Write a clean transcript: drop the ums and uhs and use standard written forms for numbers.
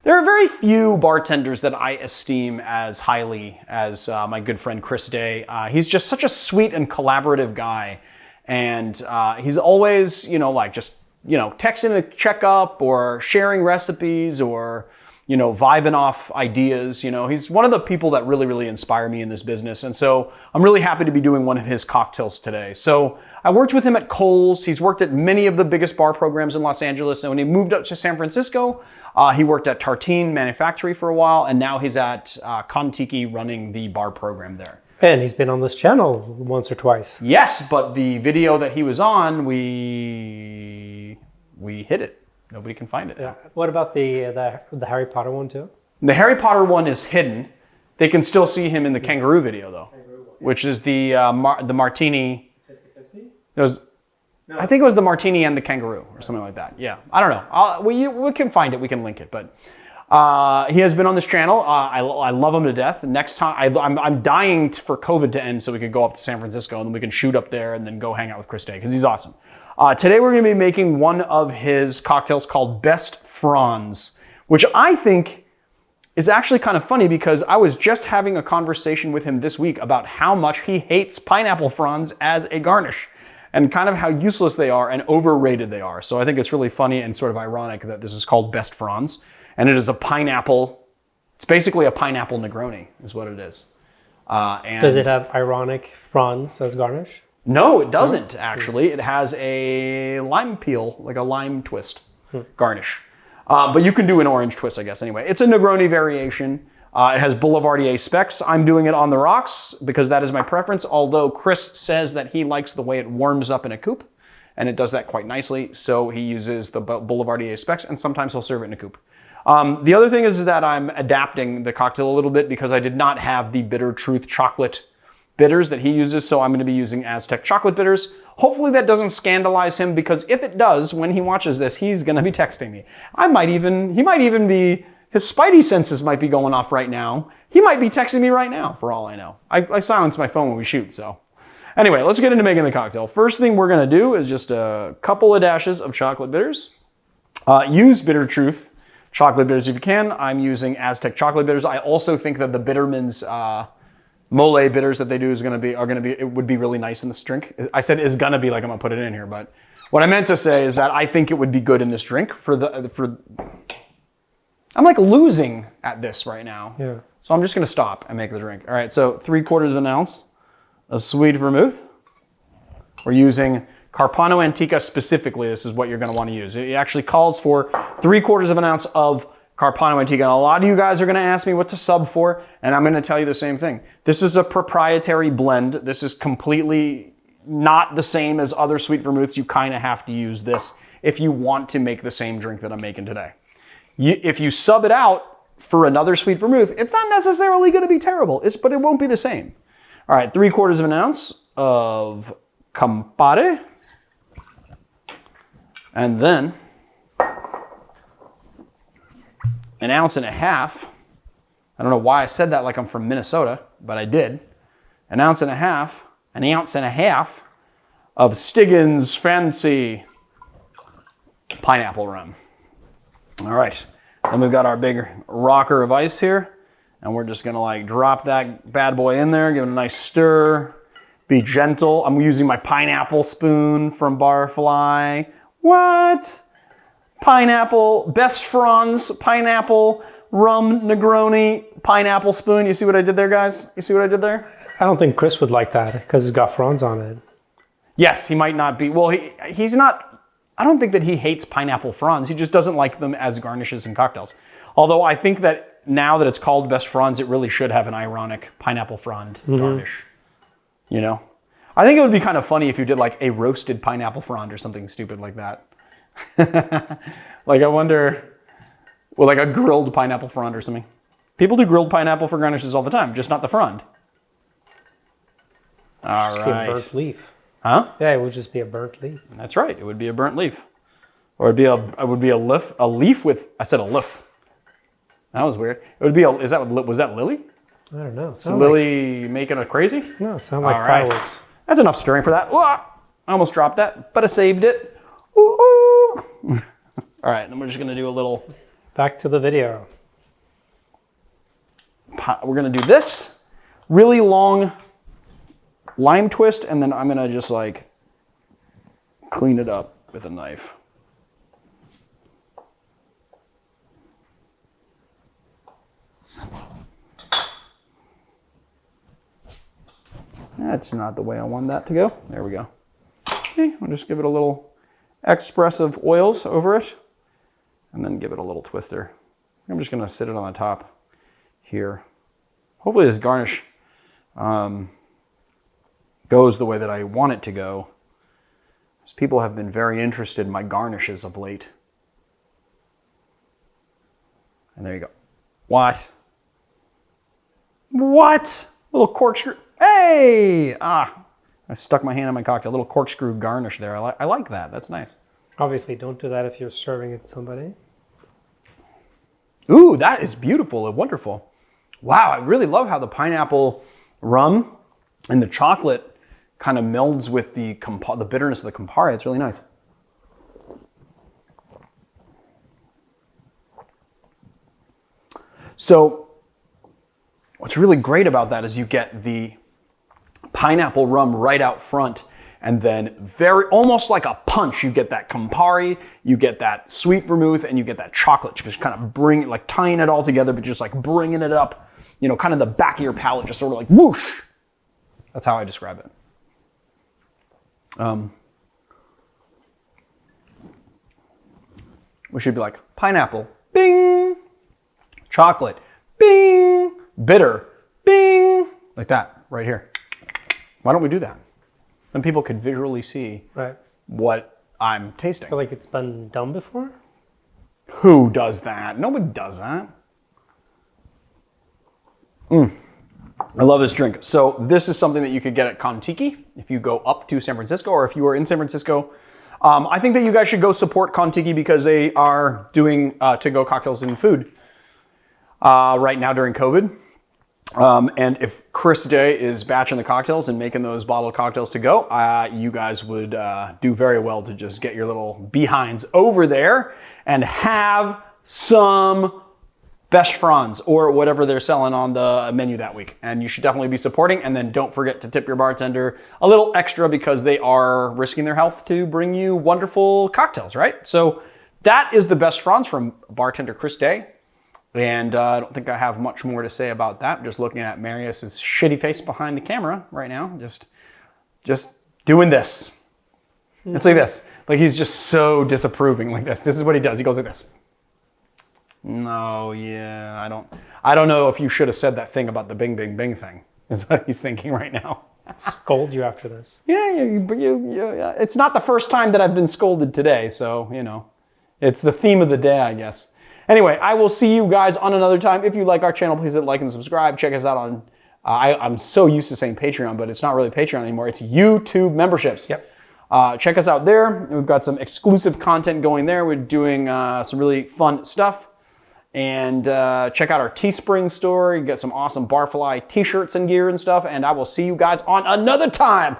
There are very few bartenders that I esteem as highly as my good friend Chris Day. He's just such a sweet and collaborative guy. And he's always, like just, texting a checkup or sharing recipes or, vibing off ideas. He's one of the people that really, really inspire me in this business. And so I'm really happy to be doing one of his cocktails today. So I worked with him at Kohl's. He's worked at many of the biggest bar programs in Los Angeles. And when he moved up to San Francisco, he worked at Tartine Manufactory for a while. And now he's at Kon-Tiki running the bar program there. And he's been on this channel once or twice. Yes, but the video that he was on, we hid it. Nobody can find it. Yeah. What about the Harry Potter one too? The Harry Potter one is hidden. They can still see him in the kangaroo video though, which is the martini. It was, I think it was the martini and the kangaroo or something like that. Yeah, I don't know. We can find it. We can link it, but. He has been on this channel. I love him to death. Next time, I'm dying for COVID to end so we could go up to San Francisco and then we can shoot up there and then go hang out with Chris Day because he's awesome. Today we're going to be making one of his cocktails called Best Fronds, which I think is actually kind of funny because I was just having a conversation with him this week about how much he hates pineapple fronds as a garnish and kind of how useless they are and overrated they are. So I think it's really funny and sort of ironic that this is called Best Fronds. And it is a pineapple, it's basically a pineapple Negroni is what it is. And does it have ironic fronds as garnish? No, it doesn't actually. It has a lime peel, like a lime twist garnish. But you can do an orange twist, I guess, anyway. It's a Negroni variation. It has Boulevardier specs. I'm doing it on the rocks because that is my preference, although Chris says that he likes the way it warms up in a coupe, and it does that quite nicely, so he uses the Boulevardier specs, and sometimes he'll serve it in a coupe. The other thing is that I'm adapting the cocktail a little bit because I did not have the Bitter Truth chocolate bitters that he uses, so I'm going to be using Aztec chocolate bitters. Hopefully that doesn't scandalize him because if it does, when he watches this, he's going to be texting me. He might even be, his spidey senses might be going off right now. He might be texting me right now for all I know. I silence my phone when we shoot, so. Anyway, let's get into making the cocktail. First thing we're going to do is just a couple of dashes of chocolate bitters. Use Bitter Truth chocolate bitters if you can. I'm using Aztec chocolate bitters. I also think that the Bitterman's mole bitters that they do it would be really nice in this drink. I said is gonna be like I'm gonna put it in here, but what I meant to say is that I think it would be good in this drink I'm like losing at this right now. Yeah. So I'm just gonna stop and make the drink. All right, so 3/4 of an ounce of sweet vermouth. We're using Carpano Antica specifically. This is what you're going to want to use. It actually calls for 3/4 of an ounce of Carpano Antica. And a lot of you guys are going to ask me what to sub for, and I'm going to tell you the same thing. This is a proprietary blend. This is completely not the same as other sweet vermouths. You kind of have to use this if you want to make the same drink that I'm making today. If you sub it out for another sweet vermouth, it's not necessarily going to be terrible, but it won't be the same. All right, 3/4 of an ounce of Campari. And then 1.5 ounces. I don't know why I said that like I'm from Minnesota, but I did. 1.5 ounces of Stiggins Fancy pineapple rum. All right, then we've got our big rocker of ice here, and we're just gonna like drop that bad boy in there, give it a nice stir, be gentle. I'm using my pineapple spoon from Barfly. What? Pineapple, Best Fronds, pineapple, rum, Negroni, pineapple spoon. You see what I did there, guys? You see what I did there? I don't think Chris would like that because it's got fronds on it. Yes, he might not be. Well, he's not, I don't think that he hates pineapple fronds. He just doesn't like them as garnishes in cocktails. Although I think that now that it's called Best Fronds, it really should have an ironic pineapple frond garnish. You know? I think it would be kind of funny if you did like a roasted pineapple frond or something stupid like that. Like I wonder, well, like a grilled pineapple frond or something. People do grilled pineapple for garnishes all the time, just not the frond. All right. A burnt leaf. Huh? Yeah, it would just be a burnt leaf. That's right. It would be a burnt leaf, or it would be a leaf with. I said a leaf. That was weird. It would be a. Was that Lily? I don't know. Lily making a crazy? No, it sounded like fireworks. That's enough stirring for that. I almost dropped that, but I saved it. Ooh, ooh. All right, then we're just gonna do a little. Back to the video. we're gonna do this really long lime twist, and then I'm gonna just like clean it up with a knife. That's not the way I want that to go. There we go. Okay, I'll just give it a little expressive oils over it, and then give it a little twister. I'm just gonna sit it on the top here. Hopefully this garnish goes the way that I want it to go. Because people have been very interested in my garnishes of late. And there you go. What? What? A little corkscrew. Hey! I stuck my hand in my cocktail. A little corkscrew garnish there. I like that. That's nice. Obviously, don't do that if you're serving it to somebody. Ooh, that is beautiful and wonderful. Wow, I really love how the pineapple rum and the chocolate kind of melds with the bitterness of the Campari. It's really nice. So what's really great about that is you get the pineapple rum right out front, and then almost like a punch, you get that Campari, you get that sweet vermouth, and you get that chocolate, just kind of tying it all together, but just like bringing it up, you know, kind of the back of your palate, just sort of like whoosh. That's how I describe it. We should be like pineapple, bing, chocolate, bing, bitter, bing, like that right here. Why don't we do that? Then people could visually see what I'm tasting. I feel like it's been done before. Who does that? Nobody does that. I love this drink. So this is something that you could get at Kon-Tiki if you go up to San Francisco, or if you are in San Francisco. I think that you guys should go support Kon-Tiki because they are doing to-go cocktails and food right now during COVID. And if Chris Day is batching the cocktails and making those bottled cocktails to go, you guys would do very well to just get your little behinds over there and have some best fronds or whatever they're selling on the menu that week. And you should definitely be supporting. And then don't forget to tip your bartender a little extra because they are risking their health to bring you wonderful cocktails, right? So that is the best fronds from bartender Chris Day. And I don't think I have much more to say about that. Just looking at Marius's shitty face behind the camera right now. Just doing this. It's like this. Like he's just so disapproving like this. This is what he does. He goes like this. No, yeah, I don't know if you should have said that thing about the bing, bing, bing thing, is what he's thinking right now. Scold you after this. Yeah, it's not the first time that I've been scolded today, so, you know, it's the theme of the day, I guess. Anyway, I will see you guys on another time. If you like our channel, please hit like and subscribe. Check us out on, I'm so used to saying Patreon, but it's not really Patreon anymore. It's YouTube memberships. Yep. Check us out there. We've got some exclusive content going there. We're doing some really fun stuff. And check out our Teespring store. You get some awesome Barfly t-shirts and gear and stuff. And I will see you guys on another time.